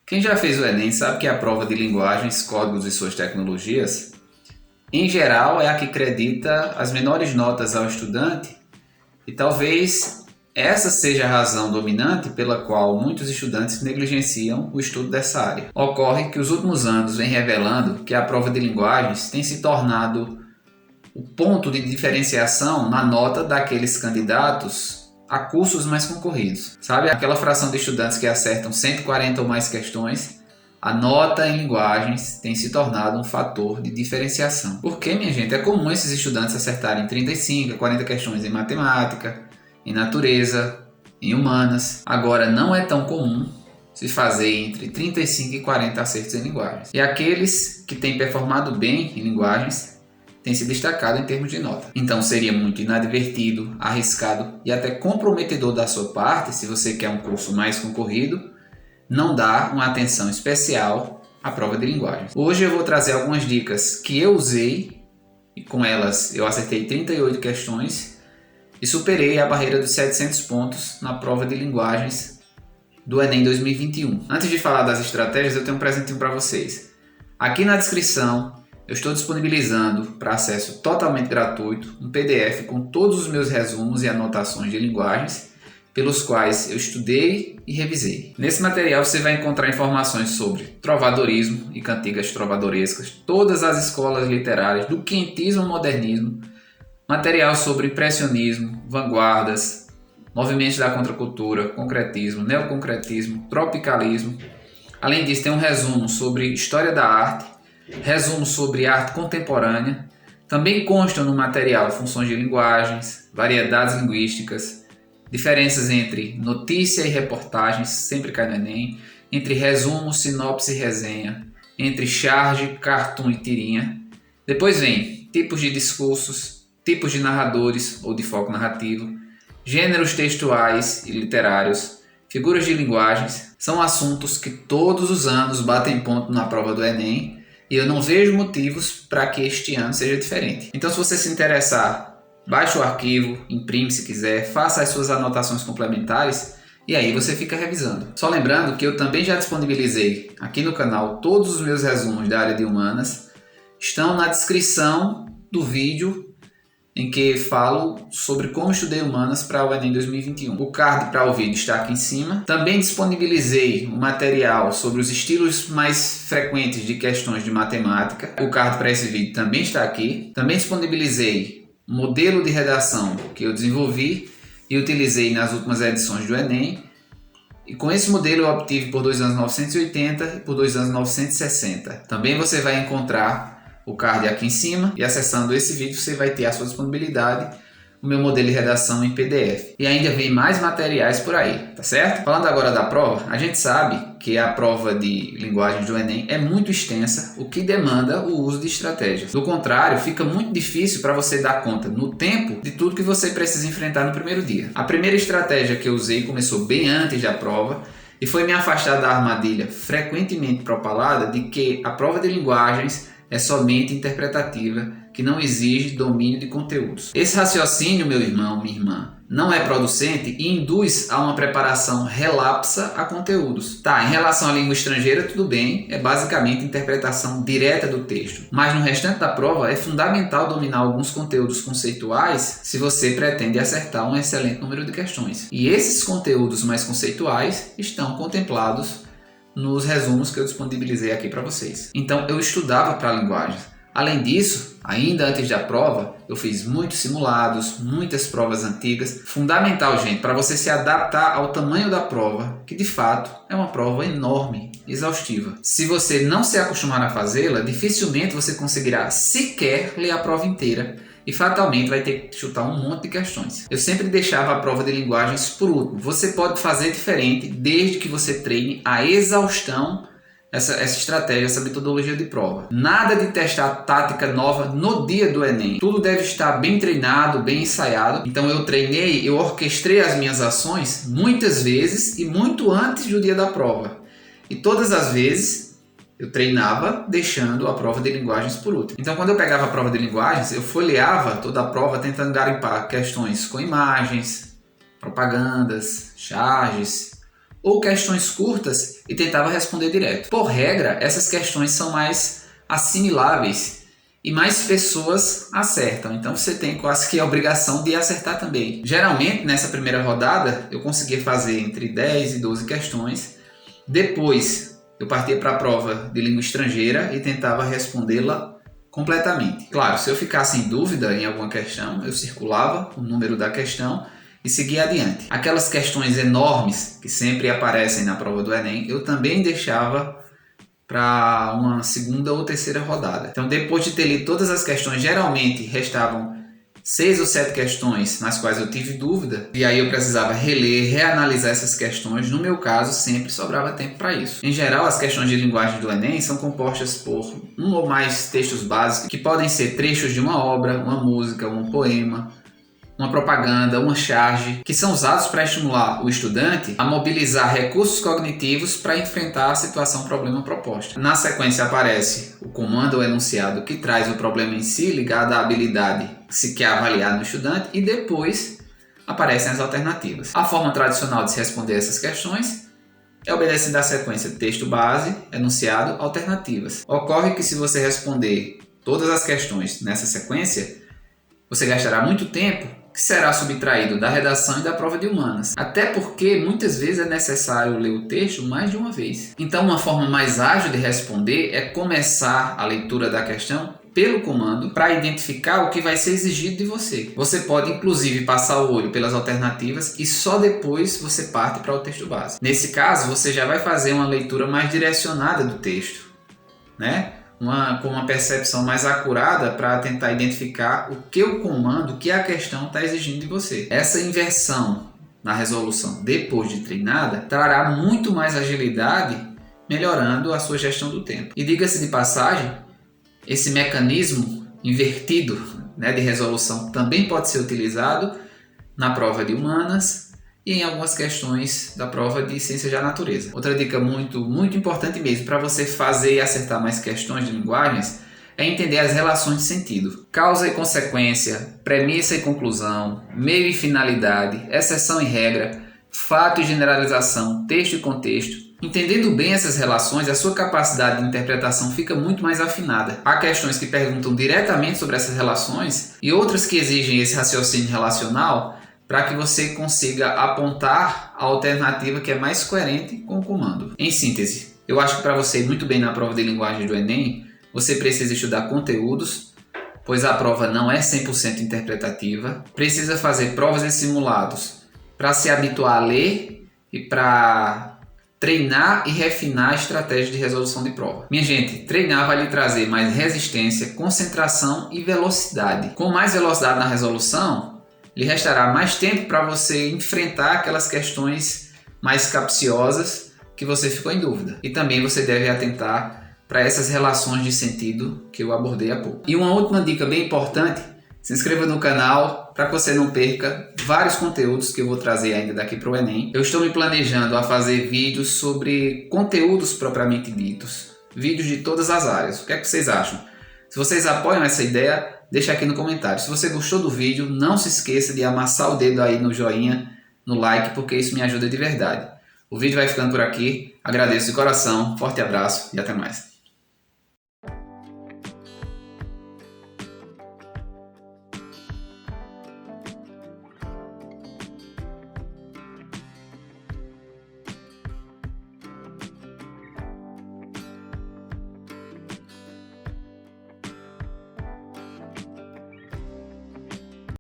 Quem já fez o Enem sabe que a prova de linguagens, códigos e suas tecnologias, em geral, é a que acredita as menores notas ao estudante e talvez essa seja a razão dominante pela qual muitos estudantes negligenciam o estudo dessa área. Ocorre que os últimos anos vêm revelando que a prova de linguagens tem se tornado o ponto de diferenciação na nota daqueles candidatos a cursos mais concorridos. Sabe aquela fração de estudantes que acertam 140 ou mais questões? A nota em linguagens tem se tornado um fator de diferenciação. Porque, minha gente, é comum esses estudantes acertarem 35 a 40 questões em matemática, em natureza, em humanas. Agora, não é tão comum se fazer entre 35 e 40 acertos em linguagens. E aqueles que têm performado bem em linguagens têm se destacado em termos de nota. Então seria muito inadvertido, arriscado e até comprometedor da sua parte, se você quer um curso mais concorrido, não dar uma atenção especial à prova de linguagens. Hoje eu vou trazer algumas dicas que eu usei e com elas eu acertei 38 questões e superei a barreira dos 700 pontos na prova de linguagens do Enem 2021. Antes de falar das estratégias, eu tenho um presentinho para vocês. Aqui na descrição eu estou disponibilizando para acesso totalmente gratuito um PDF com todos os meus resumos e anotações de linguagens pelos quais eu estudei e revisei. Nesse material você vai encontrar informações sobre trovadorismo e cantigas trovadorescas, todas as escolas literárias, do quinhentismo ao modernismo, material sobre impressionismo, vanguardas, movimentos da contracultura, concretismo, neoconcretismo, tropicalismo. Além disso, tem um resumo sobre história da arte, resumo sobre arte contemporânea. Também constam no material funções de linguagens, variedades linguísticas, diferenças entre notícia e reportagens, sempre cai no Enem, entre resumo, sinopse e resenha, entre charge, cartoon e tirinha. Depois vem tipos de discursos, tipos de narradores ou de foco narrativo, gêneros textuais e literários, figuras de linguagens. São assuntos que todos os anos batem ponto na prova do Enem e eu não vejo motivos para que este ano seja diferente. Então, se você se interessar, baixe o arquivo, imprime se quiser, faça as suas anotações complementares e aí você fica revisando. Só lembrando que eu também já disponibilizei aqui no canal todos os meus resumos da área de humanas. Estão na descrição do vídeo em que falo sobre como estudei humanas para o Enem 2021. O card para o vídeo está aqui em cima. Também disponibilizei um material sobre os estilos mais frequentes de questões de matemática. O card para esse vídeo também está aqui. Também disponibilizei um modelo de redação que eu desenvolvi e utilizei nas últimas edições do Enem. E com esse modelo eu obtive por 2 anos 980 e por 2 anos 960. Também você vai encontrar o card aqui em cima e acessando esse vídeo você vai ter à sua disponibilidade o meu modelo de redação em PDF. E ainda vem mais materiais por aí, tá certo? Falando agora da prova, a gente sabe que a prova de linguagens do Enem é muito extensa, o que demanda o uso de estratégias. Do contrário, fica muito difícil para você dar conta no tempo de tudo que você precisa enfrentar no primeiro dia. A primeira estratégia que eu usei começou bem antes da prova e foi me afastar da armadilha frequentemente propalada de que a prova de linguagens é somente interpretativa, que não exige domínio de conteúdos. Esse raciocínio, meu irmão, minha irmã, não é producente e induz a uma preparação relapsa a conteúdos. Tá, em relação à língua estrangeira, tudo bem, é basicamente interpretação direta do texto. Mas no restante da prova é fundamental dominar alguns conteúdos conceituais se você pretende acertar um excelente número de questões. E esses conteúdos mais conceituais estão contemplados nos resumos que eu disponibilizei aqui para vocês. Então eu estudava para linguagens. Além disso, ainda antes da prova, eu fiz muitos simulados, muitas provas antigas. Fundamental, gente, para você se adaptar ao tamanho da prova, que de fato é uma prova enorme, exaustiva. Se você não se acostumar a fazê-la, dificilmente você conseguirá sequer ler a prova inteira e fatalmente vai ter que chutar um monte de questões. Eu sempre deixava a prova de linguagens por último. Você pode fazer diferente desde que você treine a exaustão essa estratégia, essa metodologia de prova. Nada de testar tática nova no dia do Enem. Tudo deve estar bem treinado, bem ensaiado. Então eu orquestrei as minhas ações muitas vezes e muito antes do dia da prova. E todas as vezes eu treinava deixando a prova de linguagens por último. Então, quando eu pegava a prova de linguagens, eu folheava toda a prova tentando garimpar questões com imagens, propagandas, charges, ou questões curtas e tentava responder direto. Por regra, essas questões são mais assimiláveis e mais pessoas acertam, então você tem quase que a obrigação de acertar também. Geralmente, nessa primeira rodada, eu conseguia fazer entre 10 e 12 questões. Depois, eu partia para a prova de língua estrangeira e tentava respondê-la completamente. Claro, se eu ficasse em dúvida em alguma questão, eu circulava o número da questão e seguia adiante. Aquelas questões enormes que sempre aparecem na prova do Enem, eu também deixava para uma segunda ou terceira rodada. Então, depois de ter lido todas as questões, geralmente restavam 6 ou 7 questões nas quais eu tive dúvida, e aí eu precisava reler, reanalisar essas questões. No meu caso, sempre sobrava tempo para isso. Em geral, as questões de linguagem do Enem são compostas por um ou mais textos básicos, que podem ser trechos de uma obra, uma música, um poema, uma propaganda, uma charge, que são usados para estimular o estudante a mobilizar recursos cognitivos para enfrentar a situação problema proposta. Na sequência aparece o comando ou enunciado que traz o problema em si, ligado à habilidade que se quer avaliar no estudante, e depois aparecem as alternativas. A forma tradicional de se responder essas questões é obedecendo à sequência texto base, enunciado, alternativas. Ocorre que se você responder todas as questões nessa sequência, você gastará muito tempo que será subtraído da redação e da prova de humanas. Até porque muitas vezes é necessário ler o texto mais de uma vez. Então, uma forma mais ágil de responder é começar a leitura da questão pelo comando para identificar o que vai ser exigido de você. Você pode inclusive passar o olho pelas alternativas e só depois você parte para o texto base. Nesse caso, você já vai fazer uma leitura mais direcionada do texto, né? Com uma percepção mais acurada para tentar identificar o que o comando, o que a questão está exigindo de você. Essa inversão na resolução depois de treinada trará muito mais agilidade, melhorando a sua gestão do tempo. E diga-se de passagem, esse mecanismo invertido, né, de resolução também pode ser utilizado na prova de humanas e em algumas questões da prova de ciências da natureza. Outra dica muito importante mesmo para você fazer e acertar mais questões de linguagens é entender as relações de sentido. Causa e consequência, premissa e conclusão, meio e finalidade, exceção e regra, fato e generalização, texto e contexto. Entendendo bem essas relações, a sua capacidade de interpretação fica muito mais afinada. Há questões que perguntam diretamente sobre essas relações e outras que exigem esse raciocínio relacional para que você consiga apontar a alternativa que é mais coerente com o comando. Em síntese, eu acho que para você ir muito bem na prova de linguagem do Enem, você precisa estudar conteúdos, pois a prova não é 100% interpretativa, precisa fazer provas e simulados para se habituar a ler e para treinar e refinar a estratégia de resolução de prova. Minha gente, treinar vai lhe trazer mais resistência, concentração e velocidade. Com mais velocidade na resolução, lhe restará mais tempo para você enfrentar aquelas questões mais capciosas que você ficou em dúvida. E também você deve atentar para essas relações de sentido que eu abordei há pouco. E uma última dica bem importante: se inscreva no canal para que você não perca vários conteúdos que eu vou trazer ainda daqui para o Enem. Eu estou me planejando a fazer vídeos sobre conteúdos propriamente ditos, vídeos de todas as áreas. O que é que vocês acham? Se vocês apoiam essa ideia, deixa aqui no comentário. Se você gostou do vídeo, não se esqueça de amassar o dedo aí no joinha, no like, porque isso me ajuda de verdade. O vídeo vai ficando por aqui. Agradeço de coração, forte abraço e até mais.